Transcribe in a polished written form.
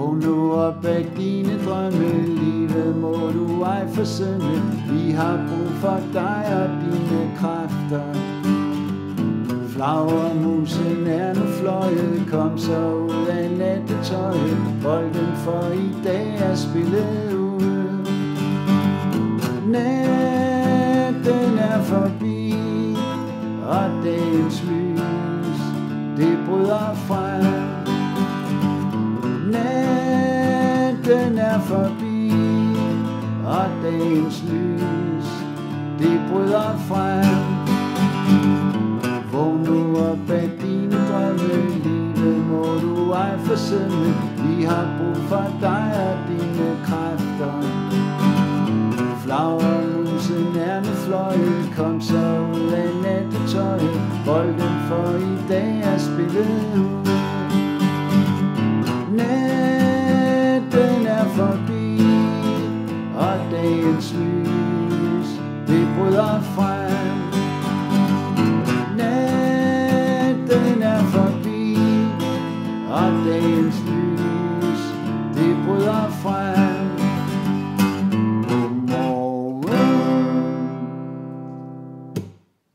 Vågn nu op af dine drømme, livet må du ej forsømme. Vi har brug for dig og dine kræfter. Flagermusen er nu fløjet, kom så ud af nattetøjet. Bolden for i dag er spillet ud. Natten er forbi, og dagens lys, det bryder frem. Natten er forbi, og dagens lys, det bryder frem. Vågn nu op af dine drømme, livet må du ej forsømme. Vi har brug for dig og dine kræfter. Flagermusen er nu fløjet, kom så ud af nattetøjet. Bolden for i dag